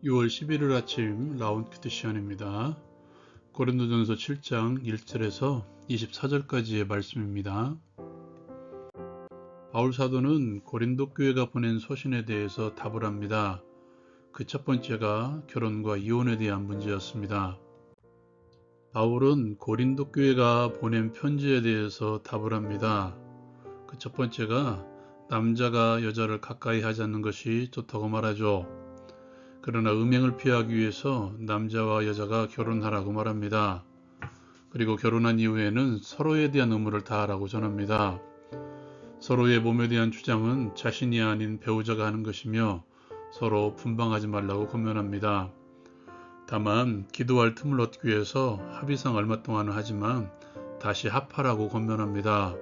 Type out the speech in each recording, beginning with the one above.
6월 11일 아침 라운드 시간입니다. 고린도전서 7장 1절에서 24절까지의 말씀입니다. 바울 사도는 고린도 교회가 보낸 서신에 대해서 답을 합니다. 그 첫 번째가 결혼과 이혼에 대한 문제였습니다. 바울은 고린도 교회가 보낸 편지에 대해서 답을 합니다. 그 첫 번째가 남자가 여자를 가까이 하지 않는 것이 좋다고 말하죠. 그러나 음행을 피하기 위해서 남자와 여자가 결혼하라고 말합니다. 그리고 결혼한 이후에는 서로에 대한 의무를 다하라고 전합니다. 서로의 몸에 대한 주장은 자신이 아닌 배우자가 하는 것이며 서로 분방하지 말라고 권면합니다. 다만 기도할 틈을 얻기 위해서 합의상 얼마 동안은 하지만 다시 합하라고 권면합니다.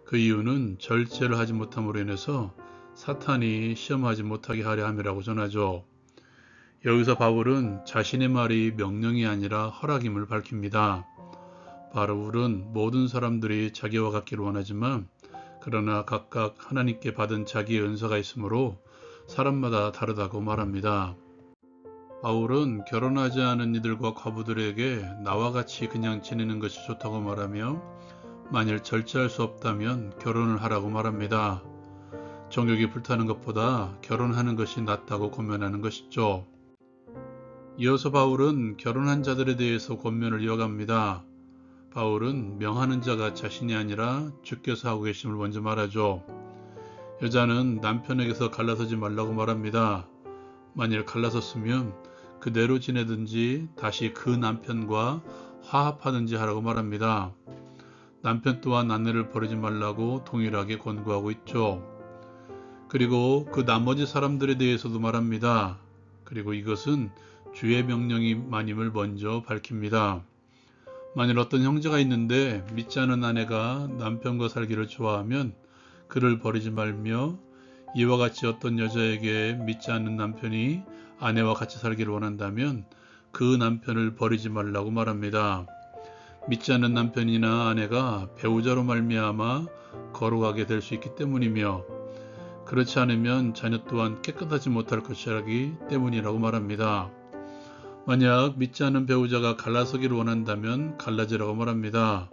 그 이유는 절제를 하지 못함으로 인해서 사탄이 시험하지 못하게 하려 함이라고 전하죠. 여기서 바울은 자신의 말이 명령이 아니라 허락임을 밝힙니다. 바울은 모든 사람들이 자기와 같기를 원하지만 그러나 각각 하나님께 받은 자기의 은사가 있으므로 사람마다 다르다고 말합니다. 바울은 결혼하지 않은 이들과 과부들에게 나와 같이 그냥 지내는 것이 좋다고 말하며 만일 절제할 수 없다면 결혼을 하라고 말합니다. 정욕이 불타는 것보다 결혼하는 것이 낫다고 권면하는 것이죠. 이어서 바울은 결혼한 자들에 대해서 권면을 이어갑니다. 바울은 명하는 자가 자신이 아니라 주께서 하고 계심을 먼저 말하죠. 여자는 남편에게서 갈라서지 말라고 말합니다. 만일 갈라섰으면 그대로 지내든지 다시 그 남편과 화합하든지 하라고 말합니다. 남편 또한 아내를 버리지 말라고 동일하게 권고하고 있죠. 그리고 그 나머지 사람들에 대해서도 말합니다. 그리고 이것은 주의 명령임을 먼저 밝힙니다. 만일 어떤 형제가 있는데 믿지 않은 아내가 남편과 살기를 좋아하면 그를 버리지 말며 이와 같이 어떤 여자에게 믿지 않는 남편이 아내와 같이 살기를 원한다면 그 남편을 버리지 말라고 말합니다. 믿지 않는 남편이나 아내가 배우자로 말미암아 거룩하게 될 수 있기 때문이며 그렇지 않으면 자녀 또한 깨끗하지 못할 것이라기 때문이라고 말합니다. 만약 믿지 않는 배우자가 갈라서기를 원한다면 갈라지라고 말합니다.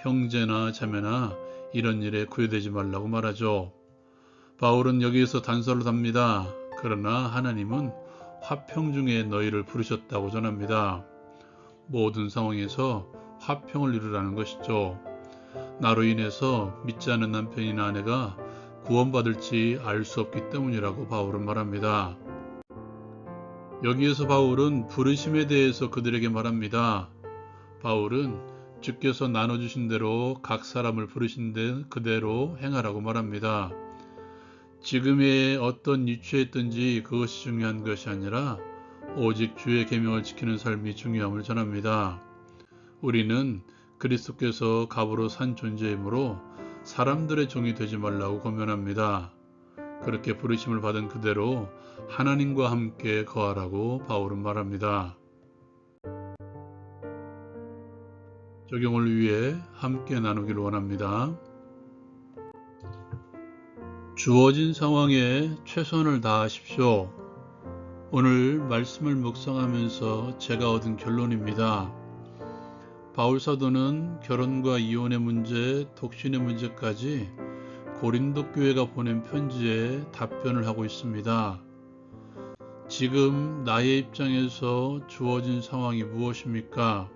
형제나 자매나 이런 일에 구애되지 말라고 말하죠. 바울은 여기에서 단서를 답니다. 그러나 하나님은 화평 중에 너희를 부르셨다고 전합니다. 모든 상황에서 화평을 이루라는 것이죠. 나로 인해서 믿지 않는 남편이나 아내가 구원받을지 알 수 없기 때문이라고 바울은 말합니다. 여기에서 바울은 부르심에 대해서 그들에게 말합니다. 바울은 주께서 나눠주신 대로 각 사람을 부르신 데 그대로 행하라고 말합니다. 지금의 어떤 위치에 있든지 그것이 중요한 것이 아니라 오직 주의 계명을 지키는 삶이 중요함을 전합니다. 우리는 그리스도께서 갑으로 산 존재이므로 사람들의 종이 되지 말라고 권면합니다. 그렇게 부르심을 받은 그대로 하나님과 함께 거하라고 바울은 말합니다. 적용을 위해 함께 나누기를 원합니다. 주어진 상황에 최선을 다하십시오. 오늘 말씀을 묵상하면서 제가 얻은 결론입니다. 바울 사도는 결혼과 이혼의 문제, 독신의 문제까지 고린도 교회가 보낸 편지에 답변을 하고 있습니다. 지금 나의 입장에서 주어진 상황이 무엇입니까?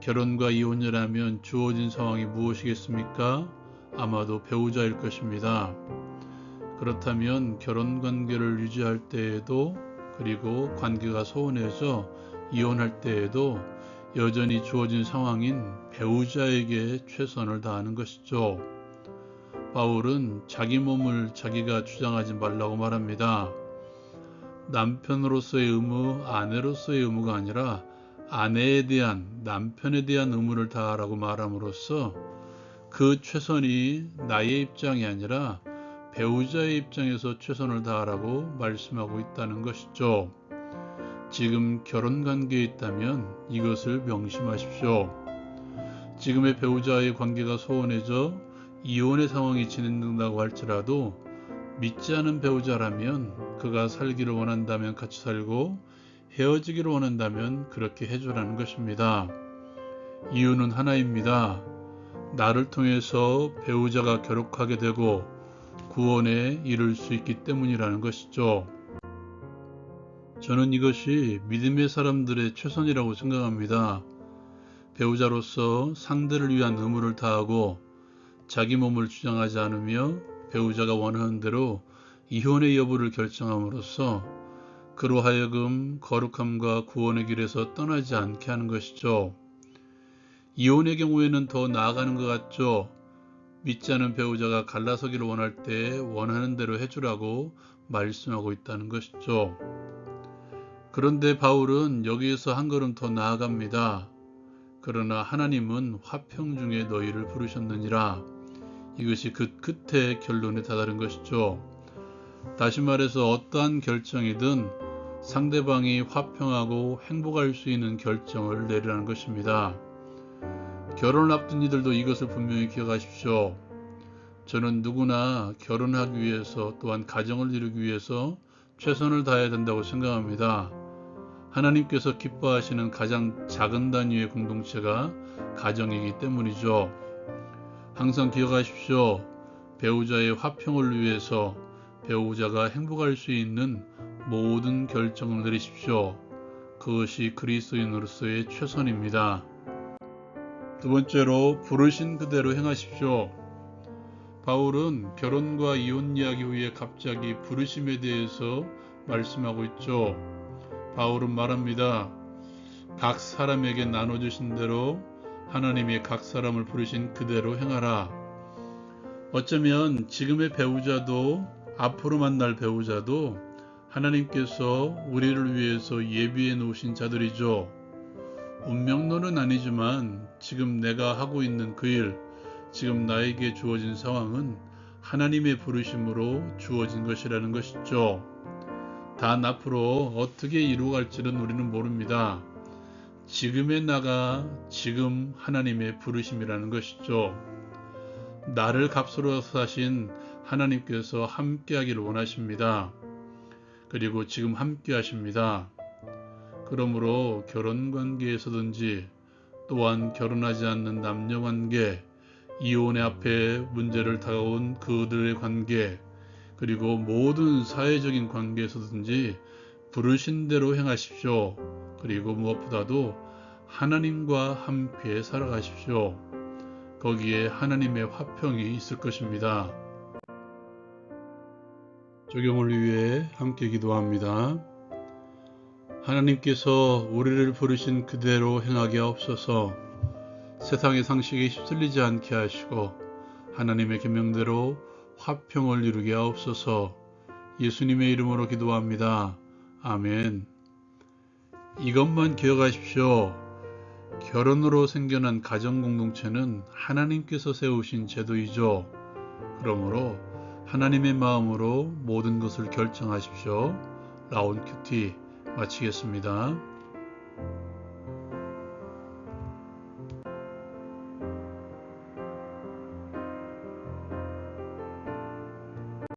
결혼과 이혼이라면 주어진 상황이 무엇이겠습니까? 아마도 배우자일 것입니다. 그렇다면 결혼 관계를 유지할 때에도 그리고 관계가 소원해져 이혼할 때에도 여전히 주어진 상황인 배우자에게 최선을 다하는 것이죠. 바울은 자기 몸을 자기가 주장하지 말라고 말합니다. 남편으로서의 의무, 아내로서의 의무가 아니라 아내에 대한, 남편에 대한 의무를 다하라고 말함으로써 그 최선이 나의 입장이 아니라 배우자의 입장에서 최선을 다하라고 말씀하고 있다는 것이죠. 지금 결혼관계에 있다면 이것을 명심하십시오. 지금의 배우자의 관계가 소원해져 이혼의 상황이 진행된다고 할지라도 믿지 않은 배우자라면 그가 살기를 원한다면 같이 살고 헤어지기를 원한다면 그렇게 해주라는 것입니다. 이유는 하나입니다. 나를 통해서 배우자가 결혼하게 되고 구원에 이를 수 있기 때문이라는 것이죠. 저는 이것이 믿음의 사람들의 최선이라고 생각합니다. 배우자로서 상대를 위한 의무를 다하고 자기 몸을 주장하지 않으며 배우자가 원하는 대로 이혼의 여부를 결정함으로써 그로 하여금 거룩함과 구원의 길에서 떠나지 않게 하는 것이죠. 이혼의 경우에는 더 나아가는 것 같죠. 믿지 않은 배우자가 갈라서기를 원할 때 원하는 대로 해주라고 말씀하고 있다는 것이죠. 그런데 바울은 여기에서 한 걸음 더 나아갑니다. 그러나 하나님은 화평 중에 너희를 부르셨느니라. 이것이 그 끝의 결론에 다다른 것이죠. 다시 말해서 어떠한 결정이든 상대방이 화평하고 행복할 수 있는 결정을 내리라는 것입니다. 결혼을 앞둔 이들도 이것을 분명히 기억하십시오. 저는 누구나 결혼하기 위해서 또한 가정을 이루기 위해서 최선을 다해야 된다고 생각합니다. 하나님께서 기뻐하시는 가장 작은 단위의 공동체가 가정이기 때문이죠. 항상 기억하십시오. 배우자의 화평을 위해서 배우자가 행복할 수 있는 모든 결정을 내리십시오. 그것이 그리스도인으로서의 최선입니다. 두 번째로 부르신 그대로 행하십시오. 바울은 결혼과 이혼 이야기 후에 갑자기 부르심에 대해서 말씀하고 있죠. 바울은 말합니다. 각 사람에게 나눠주신 대로 하나님이 각 사람을 부르신 그대로 행하라. 어쩌면 지금의 배우자도 앞으로 만날 배우자도 하나님께서 우리를 위해서 예비해 놓으신 자들이죠. 운명론은 아니지만 지금 내가 하고 있는 그 일, 지금 나에게 주어진 상황은 하나님의 부르심으로 주어진 것이라는 것이죠. 단 앞으로 어떻게 이루어갈지는 우리는 모릅니다. 지금의 나가 지금 하나님의 부르심이라는 것이죠. 나를 값으로 사신 하나님께서 함께하기를 원하십니다. 그리고 지금 함께 하십니다. 그러므로 결혼관계에서든지 또한 결혼하지 않는 남녀관계, 이혼의 앞에 문제를 다가온 그들의 관계, 그리고 모든 사회적인 관계에서든지 부르신 대로 행하십시오. 그리고 무엇보다도 하나님과 함께 살아가십시오. 거기에 하나님의 화평이 있을 것입니다. 적용을 위해 함께 기도합니다. 하나님께서 우리를 부르신 그대로 행하게 하옵소서. 세상의 상식에 휩쓸리지 않게 하시고 하나님의 계명대로 화평을 이루게 하옵소서. 예수님의 이름으로 기도합니다. 아멘. 이것만 기억하십시오. 결혼으로 생겨난 가정공동체는 하나님께서 세우신 제도이죠. 그러므로 하나님의 마음으로 모든 것을 결정하십시오. 라온 큐티 마치겠습니다.